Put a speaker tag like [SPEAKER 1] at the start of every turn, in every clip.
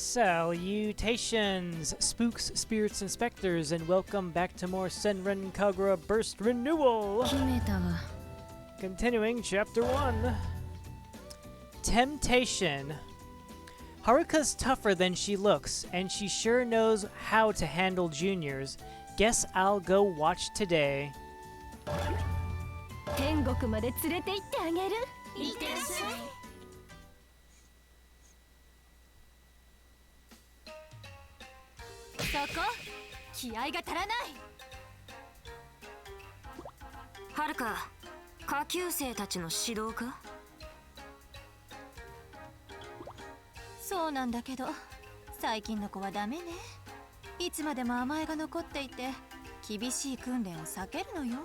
[SPEAKER 1] Salutations, spooks, spirits, and specters, and welcome back to more Senran Kagura Burst Renewal! Continuing Chapter 1. Temptation. Haruka's tougher than she looks, and she sure knows how to handle juniors. Guess I'll go watch today.
[SPEAKER 2] 天国まで連れて行ってあげる。いってらっしゃい。そこ、気合が足らない。
[SPEAKER 3] はるか、下級生たちの指導か？
[SPEAKER 2] そうなんだけど、最近の子はダメね。いつまでも甘えが残っていて、厳しい訓練を避けるのよ。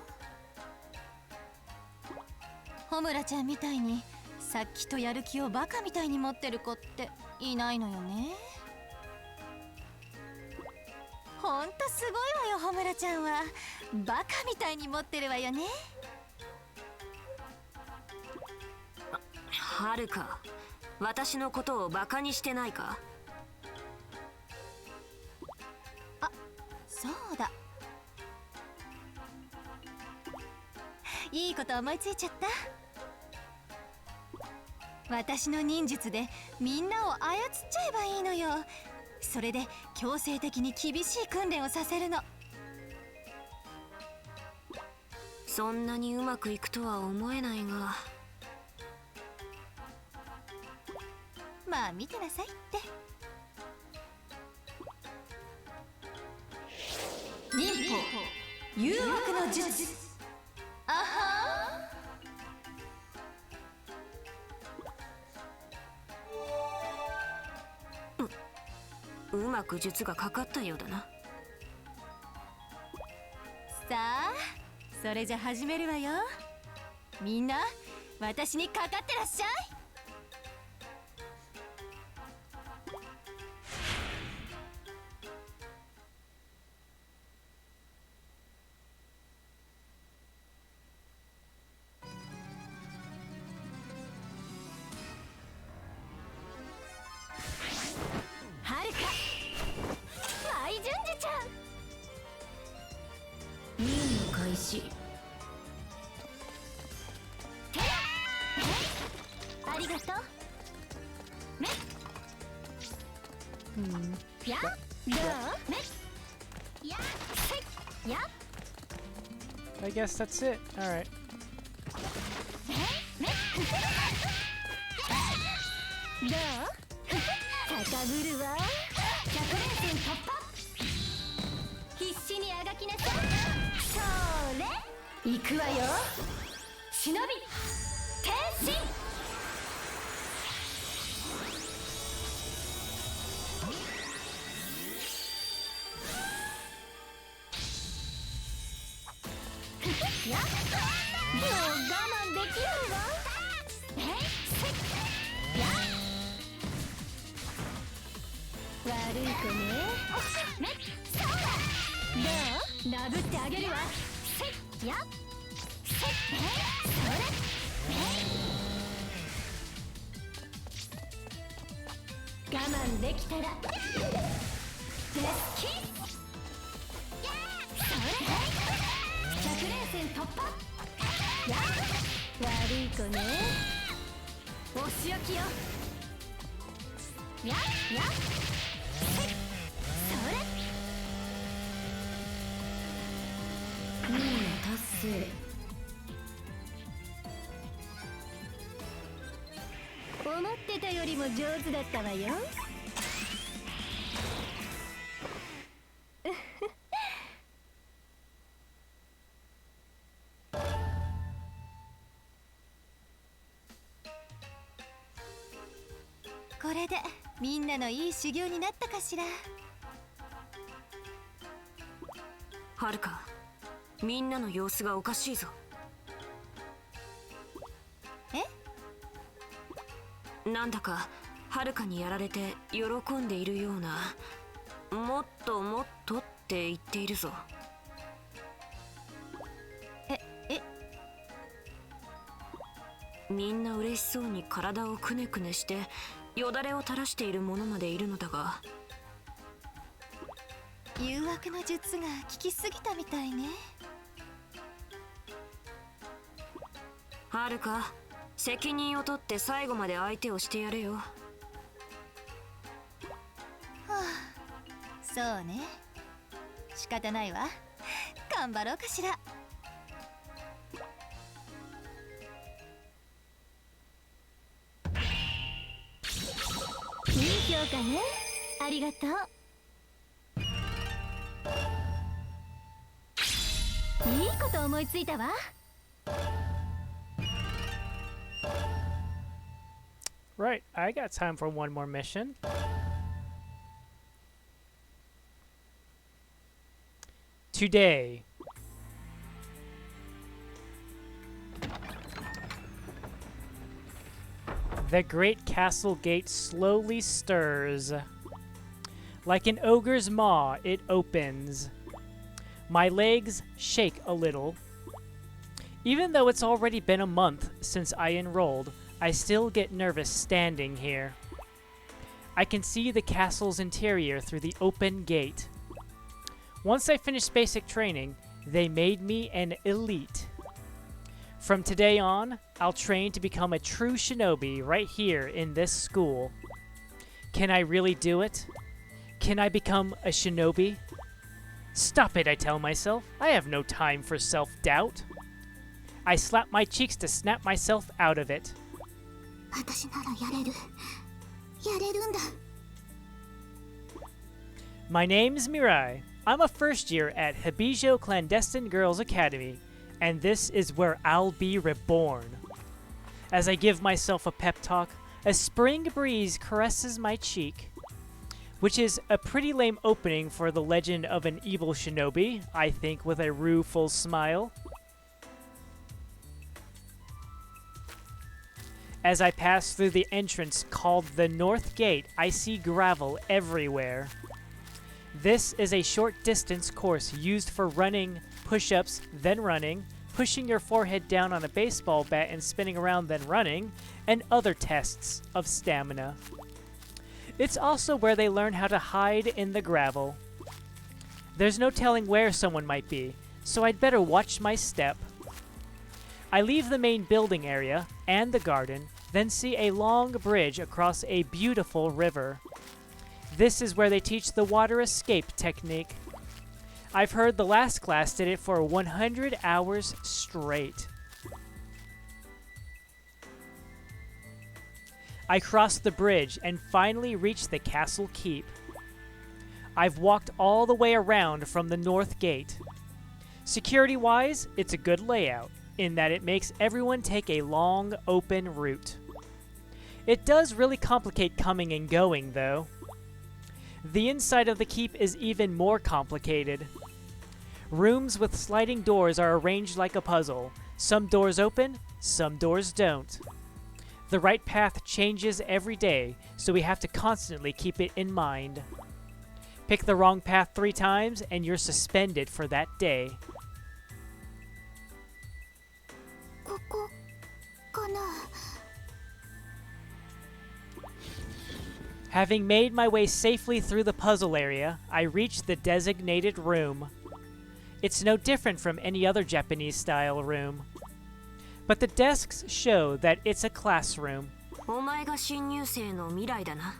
[SPEAKER 2] ホムラちゃんみたいに殺気とやる気をバカみたいに持ってる子っていないのよね。ほんとすごいわよ、ホムラちゃんは。バカみたいに持ってるわよね。
[SPEAKER 3] はるか、私のことをバカにしてないか？
[SPEAKER 2] あ、そうだ。いいこと思いついちゃった。私の忍術でみんなを操っちゃえばいいのよ。それで強制的に厳しい訓練をさせるの。
[SPEAKER 3] そんなにうまくいくとは思えないが。
[SPEAKER 2] まあ見てなさいって。忍法誘惑の術。あは
[SPEAKER 3] うまく術がかかったようだな。
[SPEAKER 2] さあ、それじゃ始めるわよ。みんな私にかかってらっしゃい。はるか、マイジュンジちゃん。
[SPEAKER 3] 任務開始。
[SPEAKER 2] ありがとう。ね。や、どう？ね。や、せ、や。
[SPEAKER 1] I guess that's it. Alright.
[SPEAKER 2] ね。どう？高ぶるわ。100連戦突破。必死にあがきなさい。それ。行くわよ。忍び。転身。やっ、もう我慢できるわ。え、せっ、やっ、悪い子ね。ね、そうだ。どう？なぶってあげるわ。せっ、やっ、せっ、それ、我慢できたらデスキッ、それ、100連戦突破。やっ、悪い子ね。お仕置きよ。やっ、やっ、せっ、それ。
[SPEAKER 3] 任務達成。
[SPEAKER 2] 思ってたよりも上手だったわよ。これでみんなのいい修行になったかしら。
[SPEAKER 3] はるか、みんなの様子がおかしいぞ。
[SPEAKER 2] え？
[SPEAKER 3] なんだかはるかにやられて喜んでいるような。もっともっとって言っているぞ。みんな嬉しそうに体をくねくねしてよだれを垂らしている者までいるのだが。
[SPEAKER 2] 誘惑の術が効きすぎたみたいね。
[SPEAKER 3] はるか、責任を取って最後まで相手をしてやれよ。は
[SPEAKER 2] あ、そうね。仕方ないわ。頑張ろうかしら。いい評価ね。ありがとう。いいこと思いついたわ。
[SPEAKER 1] Right, I got time for one more mission. Today. The great castle gate slowly stirs. Like an ogre's maw, it opens. My legs shake a little. Even though it's already been a month since I enrolled, I still get nervous standing here. I can see the castle's interior through the open gate. Once I finished basic training, they made me an elite. From today on, I'll train to become a true shinobi right here in this school. Can I really do it? Can I become a shinobi? Stop it, I tell myself. I have no time for self-doubt. I slap my cheeks to snap myself out of it.
[SPEAKER 2] 私ならやれる。やれるんだ。
[SPEAKER 1] My name's Mirai. I'm a first year at Hebijo Clandestine Girls Academy, and this is where I'll be reborn. As I give myself a pep talk, a spring breeze caresses my cheek, which is a pretty lame opening for the legend of an evil shinobi, I think, with a rueful smile. As I pass through the entrance called the North Gate, I see gravel everywhere. This is a short distance course used for running, push-ups, then running, pushing your forehead down on a baseball bat and spinning around then running, and other tests of stamina. It's also where they learn how to hide in the gravel. There's no telling where someone might be, so I'd better watch my step. I leave the main building area and the garden, then see a long bridge across a beautiful river. This is where they teach the water escape technique. I've heard the last class did it for 100 hours straight. I cross the bridge and finally reach the castle keep. I've walked all the way around from the North Gate. Security-wise, it's a good layout, in that it makes everyone take a long, open route. It does really complicate coming and going, though. The inside of the keep is even more complicated. Rooms with sliding doors are arranged like a puzzle. Some doors open, some doors don't. The right path changes every day, so we have to constantly keep it in mind. Pick the wrong path 3 times, and you're suspended for that day.
[SPEAKER 2] ここかな。
[SPEAKER 1] Having made my way safely through the puzzle area, I reach the designated room. It's no different from any other Japanese-style room. But the desks show that it's a classroom.
[SPEAKER 3] お前が新入生の未来だな。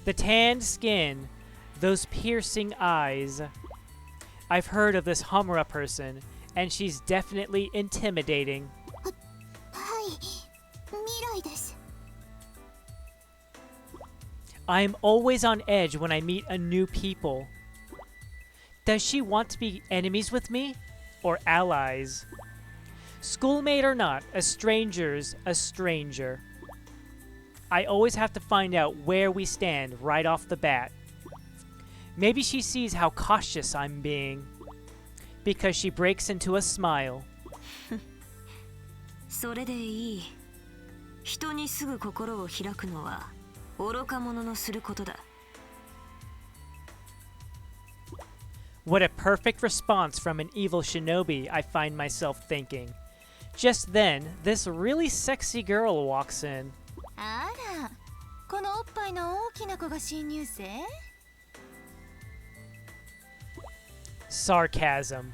[SPEAKER 1] The tanned skin, those piercing eyes. I've heard of this Homura person, and she's definitely intimidating.
[SPEAKER 2] はい、未来です。
[SPEAKER 1] I'm always on edge when I meet a new people. Does she want to be enemies with me? Or allies? Schoolmate or not, a stranger's a stranger. I always have to find out where we stand right off the bat. Maybe she sees how cautious I'm being. Because she breaks into a smile.
[SPEAKER 3] それでいい。人にすぐ心を開くのは愚か者のすることだ。
[SPEAKER 1] What a perfect response from an evil shinobi, I find myself thinking. Just then, this really sexy girl walks in.
[SPEAKER 2] あら、このおっぱいの大きな子が新入生？
[SPEAKER 1] Sarcasm.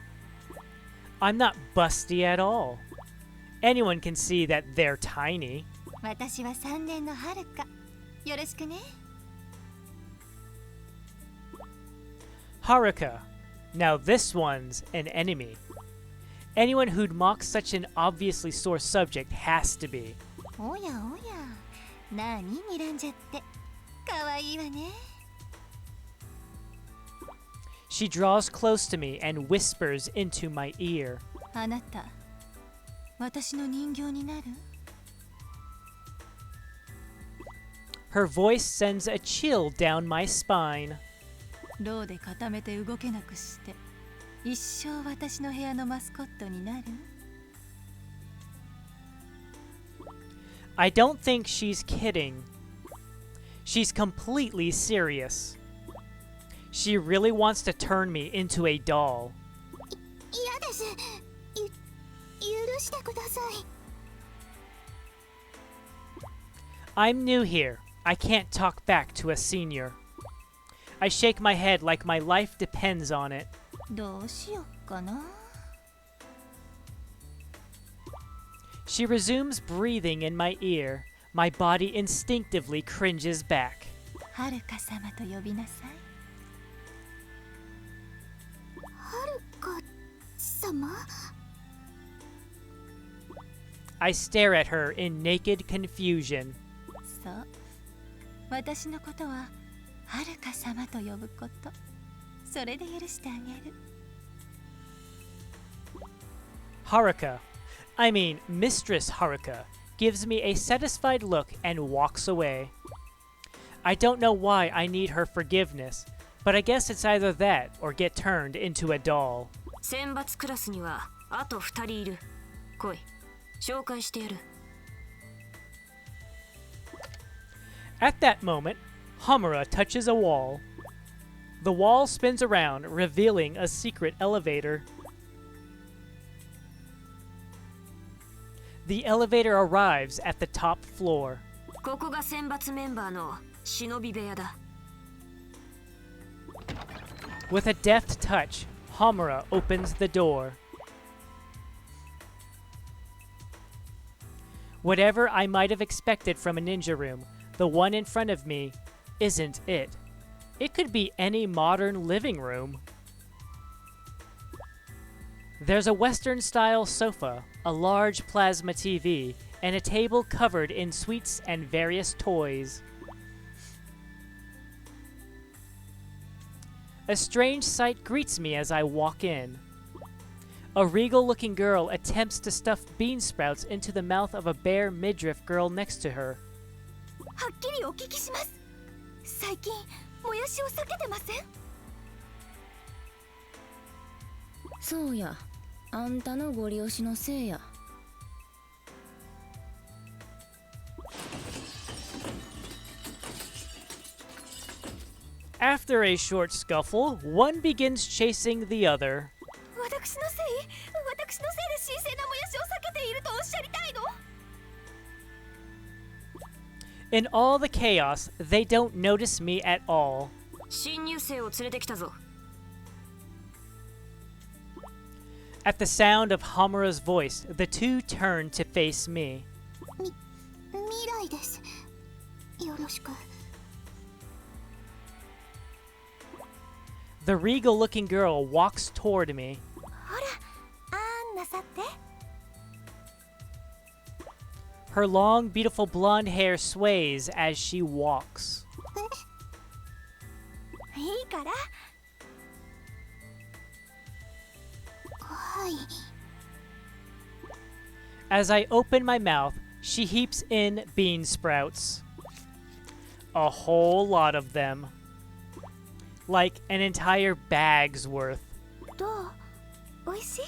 [SPEAKER 1] I'm not busty at all. Anyone can see that they're tiny.
[SPEAKER 2] 私は3年のはるか。よろしくね。
[SPEAKER 1] Haruka. Now this one's an enemy. Anyone who'd mock such an obviously sore subject has to be.
[SPEAKER 2] おやおや、なに睨んじゃって。かわいいわね。
[SPEAKER 1] She draws close to me and whispers into my ear.
[SPEAKER 2] あなた、私の人形になる？
[SPEAKER 1] Her voice sends a chill down my spine.
[SPEAKER 2] ローで固めて動けなくして、一生私の部屋のマスコットになる？
[SPEAKER 1] I don't think she's kidding. She's completely serious. She really wants to turn me into a doll.
[SPEAKER 2] 嫌です。許してください。
[SPEAKER 1] I'm new here. I can't talk back to a senior. I shake my head like my life depends on it.
[SPEAKER 2] どうしよっかな。
[SPEAKER 1] She resumes breathing in my ear. My body instinctively cringes back.
[SPEAKER 2] はるか様と呼びなさい。はるか様？
[SPEAKER 1] I stare at her in naked confusion.
[SPEAKER 2] そう。私のことははるか様と呼ぶこと。それで許してあげる。
[SPEAKER 1] Haruka, I mean Mistress Haruka, gives me a satisfied look and walks away. I don't know why I need her forgiveness, but I guess it's either that or get turned into a doll.
[SPEAKER 3] 選抜クラスにはあと2人いる。来い、紹介してやる。
[SPEAKER 1] At that moment, Homura touches a wall. The wall spins around, revealing a secret elevator. The elevator arrives at the top floor.
[SPEAKER 3] ここが選抜メンバーの忍び部屋だ。
[SPEAKER 1] With a deft touch, Homura opens the door. Whatever I might have expected from a ninja room, the one in front of me isn't it. It could be any modern living room. There's a Western-style sofa, a large plasma TV, and a table covered in sweets and various toys. A strange sight greets me as I walk in. A regal-looking girl attempts to stuff bean sprouts into the mouth of a bare midriff girl next to her.
[SPEAKER 2] はっきりお聞きします。最近もやしを避けてません？
[SPEAKER 4] そうや、あんたのご利用しのせいや。
[SPEAKER 1] After a short scuffle, one begins chasing the other.
[SPEAKER 2] 私のせい？私のせいで神聖なもやしを避けているとおっしゃりたいの？
[SPEAKER 1] In all the chaos, they don't notice me at all.
[SPEAKER 3] 新入生を連れてきたぞ。
[SPEAKER 1] At the sound of Homura's voice, the two turn to face me.
[SPEAKER 2] 未来です。よろしく。
[SPEAKER 1] The regal-looking girl walks toward me.
[SPEAKER 2] ほら、あんなさって。
[SPEAKER 1] Her long, beautiful blonde hair sways as she walks.
[SPEAKER 2] いいから。はい。
[SPEAKER 1] As I open my mouth, she heaps in bean sprouts. A whole lot of them. Like an entire bag's worth.
[SPEAKER 2] どう？おいしい？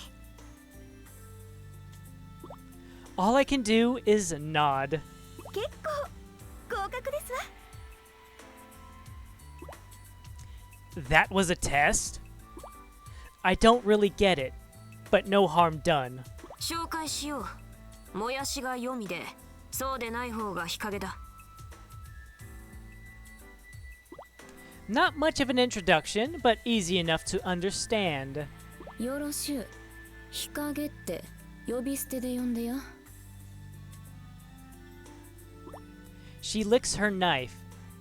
[SPEAKER 1] All I can do is nod.
[SPEAKER 2] 結構合格ですわ。
[SPEAKER 1] That was a test? I don't really get it, but no harm done.
[SPEAKER 3] 紹介しよう。もやしが黄泉で、そうでない方が日陰だ。
[SPEAKER 1] Not much of an introduction, but easy enough to understand.
[SPEAKER 4] よろしゅう。日陰って呼び捨てで呼んでや。
[SPEAKER 1] She licks her knife.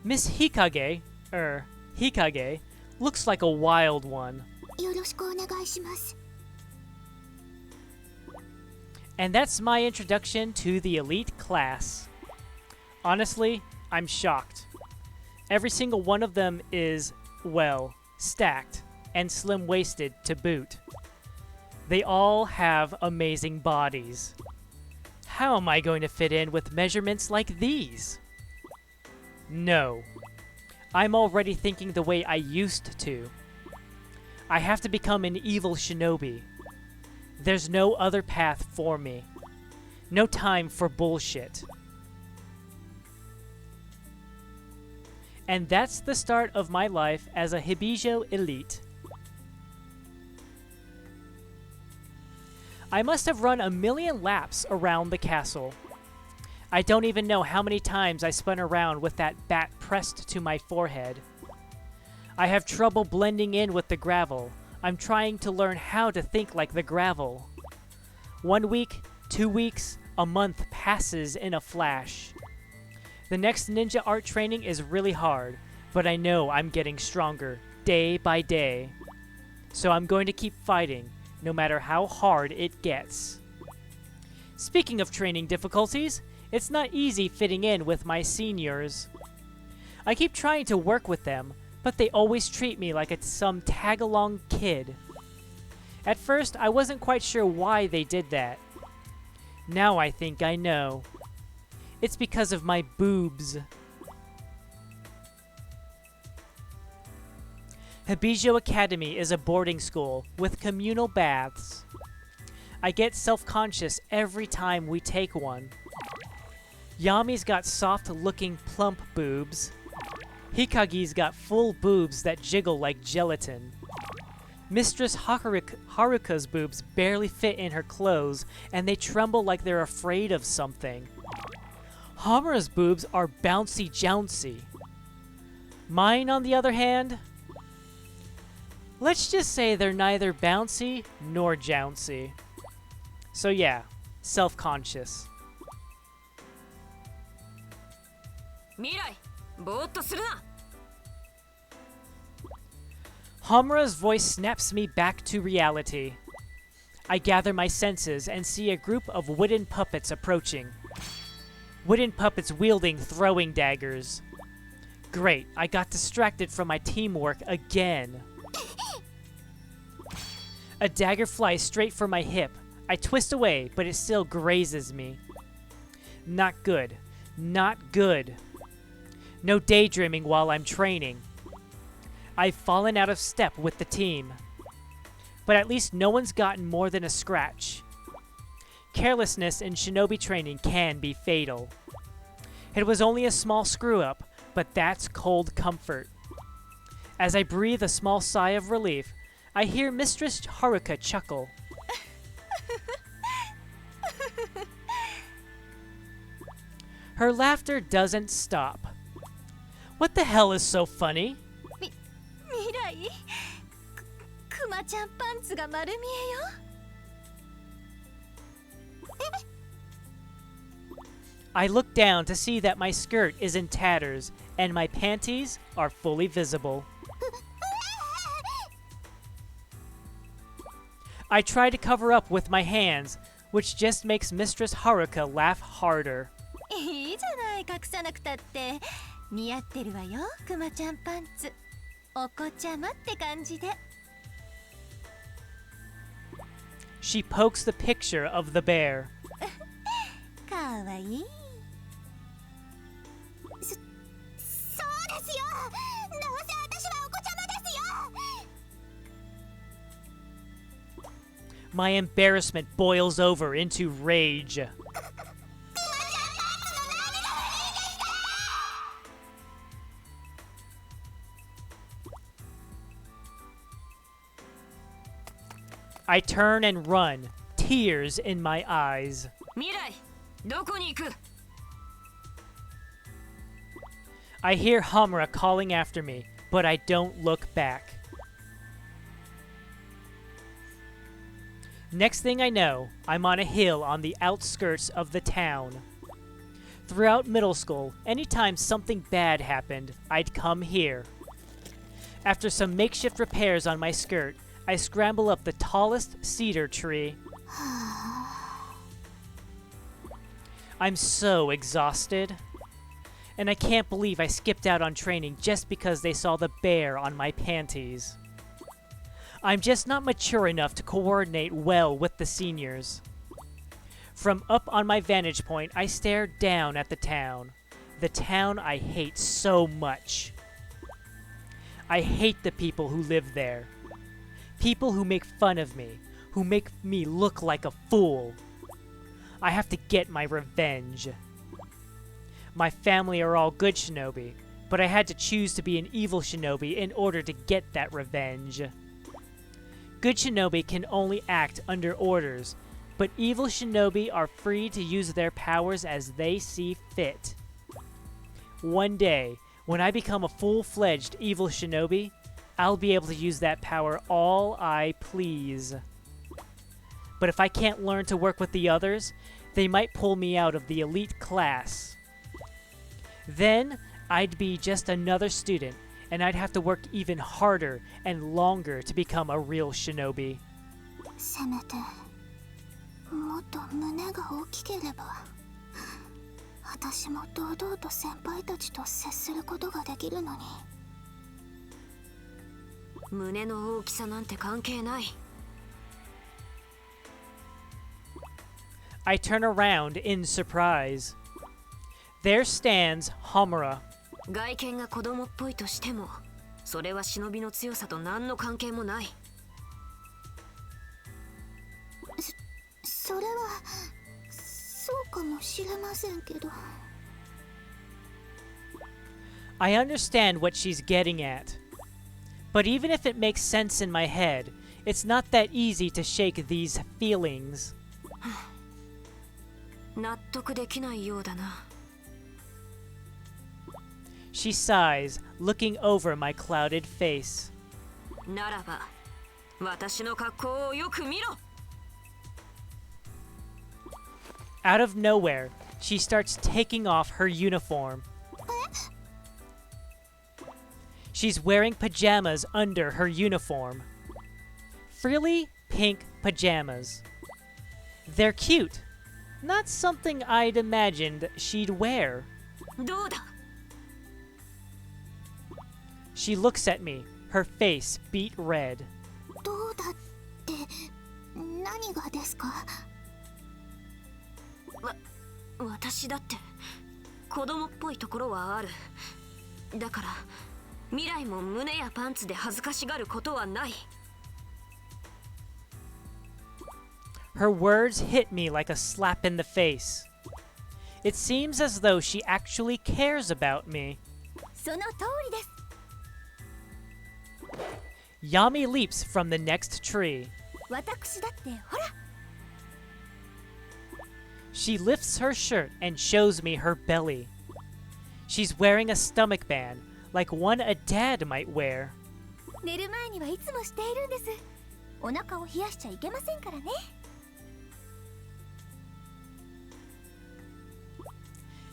[SPEAKER 1] Miss Hikage, Hikage, looks like a wild one.
[SPEAKER 2] よろしくお願いします。
[SPEAKER 1] And that's my introduction to the elite class. Honestly, I'm shocked. Every single one of them is, well, stacked and slim-waisted to boot. They all have amazing bodies. How am I going to fit in with measurements like these? No. I'm already thinking the way I used to. I have to become an evil shinobi. There's no other path for me. No time for bullshit. And that's the start of my life as a Hebijo elite. I must have run a million laps around the castle. I don't even know how many times I spun around with that bat pressed to my forehead. I have trouble blending in with the gravel. I'm trying to learn how to think like the gravel. 1 week, 2 weeks, a month passes in a flash. The next ninja art training is really hard, but I know I'm getting stronger day by day. So I'm going to keep fighting, no matter how hard it gets. Speaking of training difficulties, it's not easy fitting in with my seniors. I keep trying to work with them, but they always treat me like some tag-along kid. At first, I wasn't quite sure why they did that. Now I think I know. It's because of my boobs. Hebijo Academy is a boarding school with communal baths. I get self-conscious every time we take one. Yami's got soft-looking plump boobs. Hikagi's got full boobs that jiggle like gelatin. Mistress Haruka's boobs barely fit in her clothes, and they tremble like they're afraid of something. Homura's boobs are bouncy-jouncy. Mine, on the other hand, let's just say they're neither bouncy nor jouncy. So yeah, self-conscious.
[SPEAKER 3] Mirai, ぼーっとするな。
[SPEAKER 1] Homura's voice snaps me back to reality. I gather my senses and see a group of wooden puppets approaching. Wooden puppets wielding throwing daggers. Great, I got distracted from my teamwork again. A dagger flies straight for my hip. I twist away, but it still grazes me. Not good. Not good. No daydreaming while I'm training. I've fallen out of step with the team. But at least no one's gotten more than a scratch. Carelessness in shinobi training can be fatal. It was only a small screw-up, but that's cold comfort. As I breathe a small sigh of relief, I hear Mistress Haruka chuckle. Her laughter doesn't stop. What the hell is so funny?
[SPEAKER 2] 未来クマちゃんパンツが丸見えよ。
[SPEAKER 1] I look down to see that my skirt is in tatters and my panties are fully visible. I try to cover up with my hands, which just makes Mistress Haruka laugh harder.
[SPEAKER 2] いいじゃない隠さなくたって。似合ってるわよクマちゃんパンツ。お子ちゃまって感じで。
[SPEAKER 1] She pokes the picture of the bear.
[SPEAKER 2] かわいい。そうですよ。どうせ私はお子ちゃまですよ。
[SPEAKER 1] My embarrassment boils over into rage. I turn and run, tears in my eyes.
[SPEAKER 3] 未来どこに行く
[SPEAKER 1] I hear Homura calling after me, but I don't look back. Next thing I know, I'm on a hill on the outskirts of the town. Throughout middle school, anytime something bad happened, I'd come here. After some makeshift repairs on my skirt, I scramble up the tallest cedar tree. I'm so exhausted. And I can't believe I skipped out on training just because they saw the bear on my panties. I'm just not mature enough to coordinate well with the seniors. From up on my vantage point, I stare down at the town I hate so much. I hate the people who live there. People who make fun of me, who make me look like a fool. I have to get my revenge. My family are all good shinobi, but I had to choose to be an evil shinobi in order to get that revenge. Good shinobi can only act under orders, but evil shinobi are free to use their powers as they see fit. One day, when I become a full-fledged evil shinobi, I'll be able to use that power all I please. But if I can't learn to work with the others, they might pull me out of the elite class. Then, I'd be just another student, and I'd have to work even harder and longer to become a real shinobi.
[SPEAKER 2] せめてもっと胸が大きければ私も堂々と先輩たちと接することができるのに。
[SPEAKER 3] 胸の大きさなんて関係ない
[SPEAKER 1] I turn around in surprise. There stands Homura.
[SPEAKER 3] 外見が子供っぽいとしてもそれは忍びの強さと何の関係もない
[SPEAKER 2] それはそうかもしれませんけど。
[SPEAKER 1] I understand what she's getting at. But even if it makes sense in my head, it's not that easy to shake these feelings.
[SPEAKER 3] 納得できないようだな
[SPEAKER 1] She sighs, looking over my clouded face.
[SPEAKER 3] ならば私の格好をよく見ろ
[SPEAKER 1] Out of nowhere, she starts taking off her uniform. She's wearing pajamas under her uniform. Frilly pink pajamas. They're cute. Not something I'd imagined she'd wear.
[SPEAKER 3] どうだ
[SPEAKER 1] She looks at me, her face beet red.
[SPEAKER 2] どうだって何がですか。
[SPEAKER 3] 私だって子供っぽいところはあるだから未来も胸やパンツで恥ずかしがることはない
[SPEAKER 1] Her words hit me like a slap in the face. It seems as though she actually cares about me.
[SPEAKER 2] その通りです。
[SPEAKER 1] Yami leaps from the next tree.
[SPEAKER 2] 私だってほら。
[SPEAKER 1] She lifts her shirt and shows me her belly. She's wearing a stomach band, like one a dad might wear.
[SPEAKER 2] 寝る前にはいつもしているんです。お腹を冷やしちゃいけませんからね。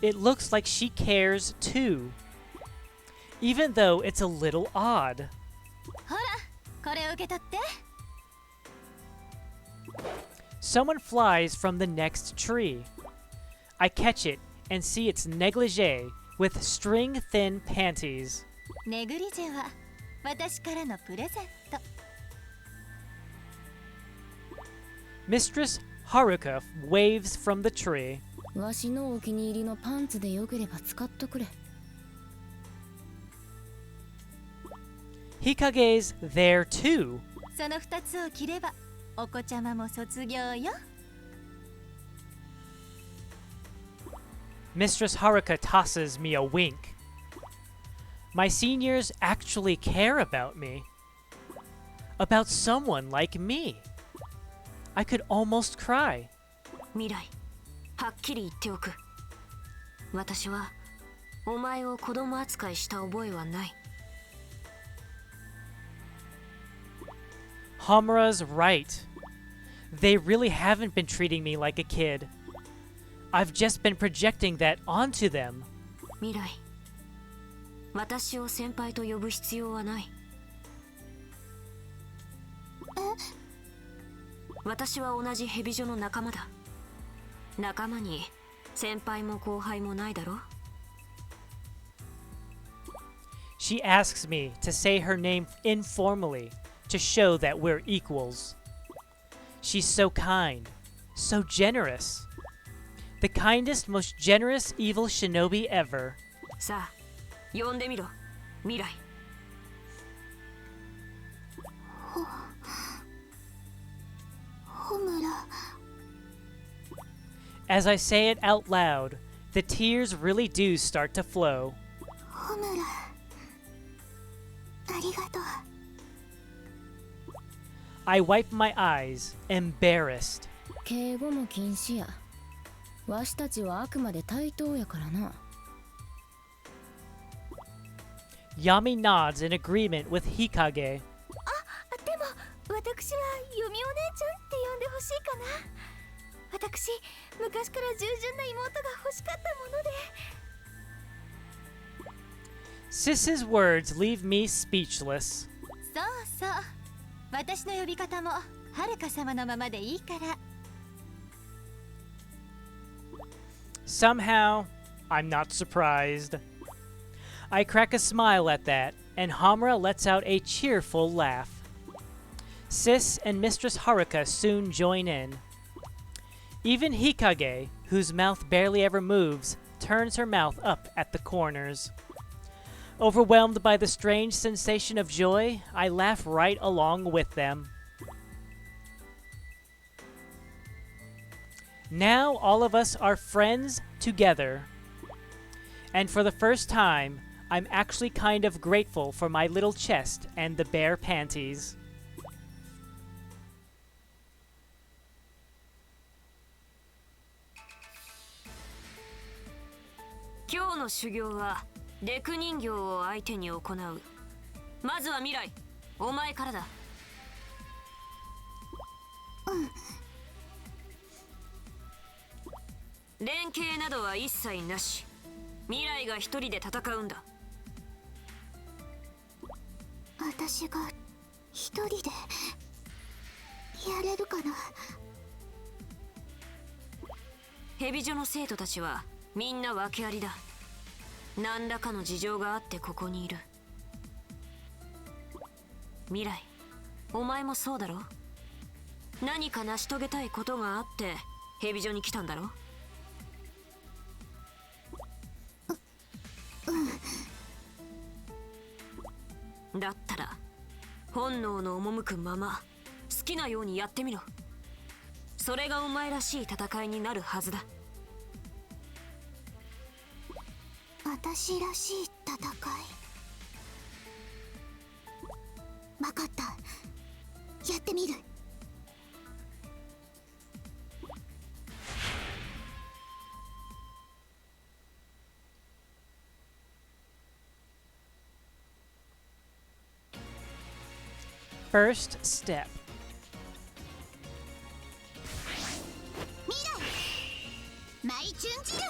[SPEAKER 1] It looks like she cares too. Even though it's a little odd.
[SPEAKER 2] ほら、これを受け取って。
[SPEAKER 1] Someone flies from the next tree. I catch it and see its negligee with string-thin panties.
[SPEAKER 2] ネグリジェは私からのプレゼント。
[SPEAKER 1] Mistress Haruka waves from the tree.
[SPEAKER 4] わしのお気に入りのパンツでよければ使っとくれ。
[SPEAKER 1] Hikage's there too.
[SPEAKER 2] その2つを着ればお子ちゃまも卒業よ。
[SPEAKER 1] Mistress Haruka tosses me a wink. My seniors actually care about me. About someone like me. I could almost cry.
[SPEAKER 3] 未来、はっきり言っておく。私はお前を子供扱いした覚えはない。
[SPEAKER 1] Homura's right. They really haven't been treating me like a kid. I've just been projecting that onto them.
[SPEAKER 3] 未来、私を先輩と呼ぶ必要はない。私は同じヘビジョの仲間だ。仲間に先輩も後輩もないだろ。
[SPEAKER 1] She asks me to say her name informally to show that we're equals. She's so kind, so generous. The kindest, most generous evil shinobi ever.
[SPEAKER 3] さあ、呼んでみろ、未来。
[SPEAKER 2] ホムラ。
[SPEAKER 1] As I say it out loud, the tears really do start to flow.
[SPEAKER 2] ホムラ。ありがとう。
[SPEAKER 1] I wipe my eyes, embarrassed.
[SPEAKER 4] 敬語も禁止や。わしたちはあくまで対等やからな。
[SPEAKER 1] Yami nods in agreement with Hikage.
[SPEAKER 2] でも私はユミお姉ちゃんって呼んでほしいかな。私昔から従順な妹が欲しかったもので。
[SPEAKER 1] Sis's words leave me speechless.
[SPEAKER 2] そうそう、私の呼び方もはるか様のままでいいから。
[SPEAKER 1] Somehow, I'm not surprised. I crack a smile at that, and Homura lets out a cheerful laugh. Sis and Mistress Haruka soon join in. Even Hikage, whose mouth barely ever moves, turns her mouth up at the corners. Overwhelmed by the strange sensation of joy, I laugh right along with them. Now all of us are friends together. And for the first time, I'm actually kind of grateful for my little chest and the bare panties.
[SPEAKER 3] 今日の修行はデク人形を相手に行う。まずは未来、お前からだ。連携などは一切なし。未来が一人で戦うんだ。
[SPEAKER 2] 私が一人でやれるかな。
[SPEAKER 3] ヘビジョの生徒たちはみんな訳ありだ。何らかの事情があってここにいる。未来、お前もそうだろ。何か成し遂げたいことがあってヘビジョに来たんだろ。だったら本能の赴くまま好きなようにやってみろ。それがお前らしい戦いになるはずだ。
[SPEAKER 2] 私らしい戦い。分かった、やってみる。
[SPEAKER 1] First step.
[SPEAKER 2] 未来マイチュンジル。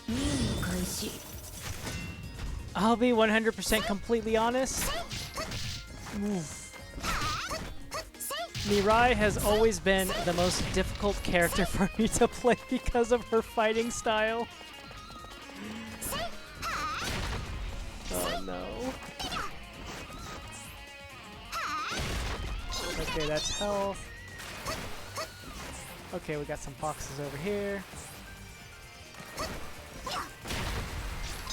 [SPEAKER 4] 任務開始。
[SPEAKER 1] I'll be 100% completely honest. Oof. Mirai has always been the most difficult character for me to play because of her fighting style. Oh no. Okay, that's health. Okay, we got some boxes over here.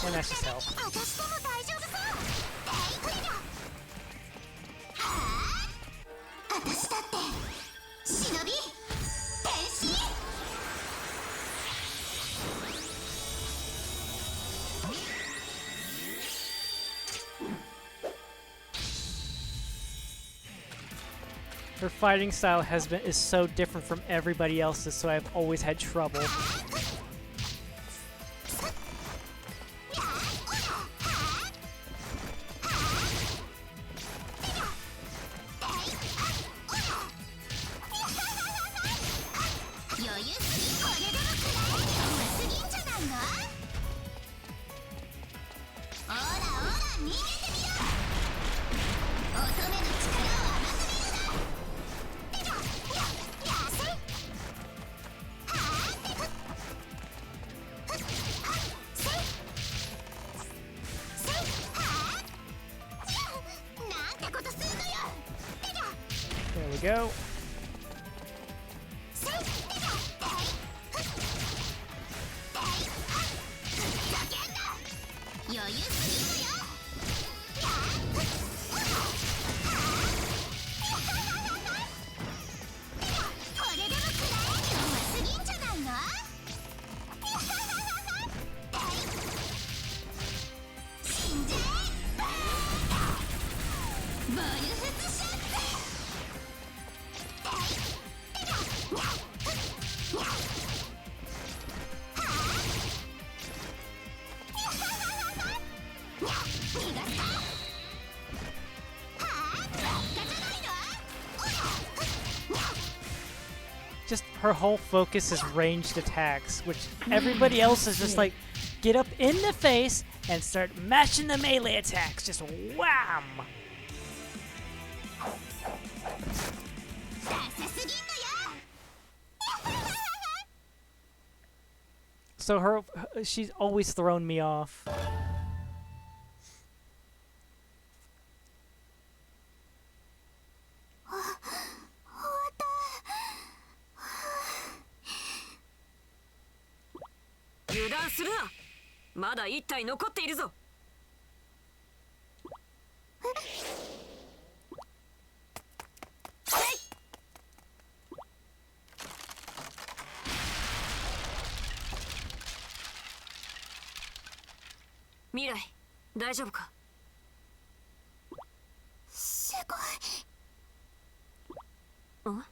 [SPEAKER 1] And that's just health.
[SPEAKER 2] 私でも大丈夫そう。大クリア。私だって忍び変身。
[SPEAKER 1] Her fighting style is so different from everybody else's, so I've always had trouble. There we go. Just her whole focus is ranged attacks, which everybody else is just like, get up in the face and start mashing the melee attacks. Just wham! So she's always thrown me off.
[SPEAKER 3] Mirai, 大丈夫か？
[SPEAKER 2] すごい。
[SPEAKER 3] ん？ホムラ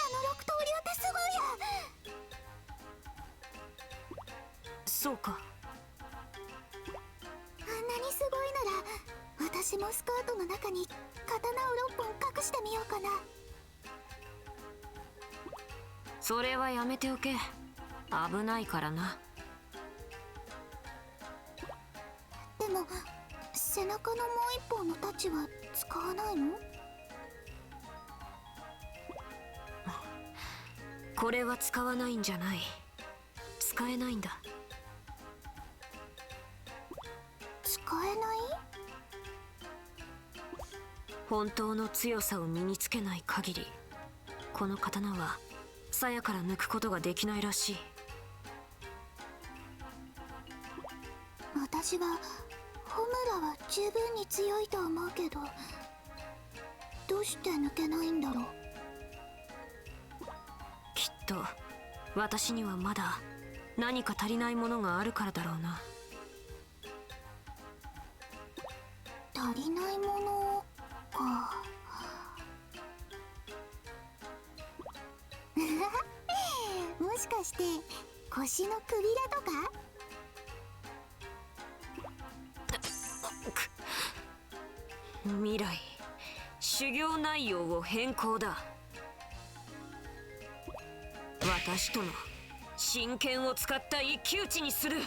[SPEAKER 3] の
[SPEAKER 2] 六刀流ってすごいや。
[SPEAKER 3] そうか。
[SPEAKER 2] あんなにすごいなら、私もスカートの中に刀を6本隠してみようかな。
[SPEAKER 3] それはやめておけ。危ないからな。
[SPEAKER 2] でも背中のもう一本の太刀は使わないの？
[SPEAKER 3] これは使わないんじゃない。使えないんだ。
[SPEAKER 2] 使えない？
[SPEAKER 3] 本当の強さを身につけない限り、この刀は鞘から抜くことができないらしい。
[SPEAKER 2] 私はホムラは十分に強いと思うけど、どうして抜けないんだろう。
[SPEAKER 3] きっと私にはまだ何か足りないものがあるからだろうな。
[SPEAKER 2] 足りないものか。もしかして腰のくびれとか？
[SPEAKER 3] 未来、修行内容を変更だ。私との真剣を使った一騎打ちにする。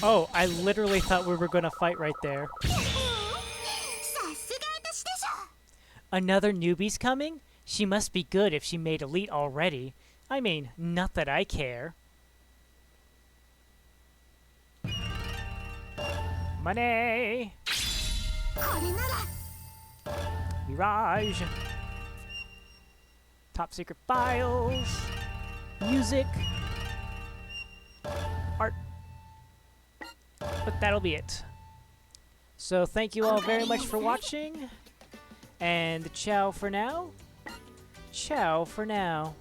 [SPEAKER 1] Oh, I literally thought we were gonna fight right there. Another newbie's coming? She must be good if she made elite already. I mean, not that I care. Money! Mirage! Top secret files! Music! Art! But that'll be it. So thank you all very much for watching, and ciao for now. Ciao for now.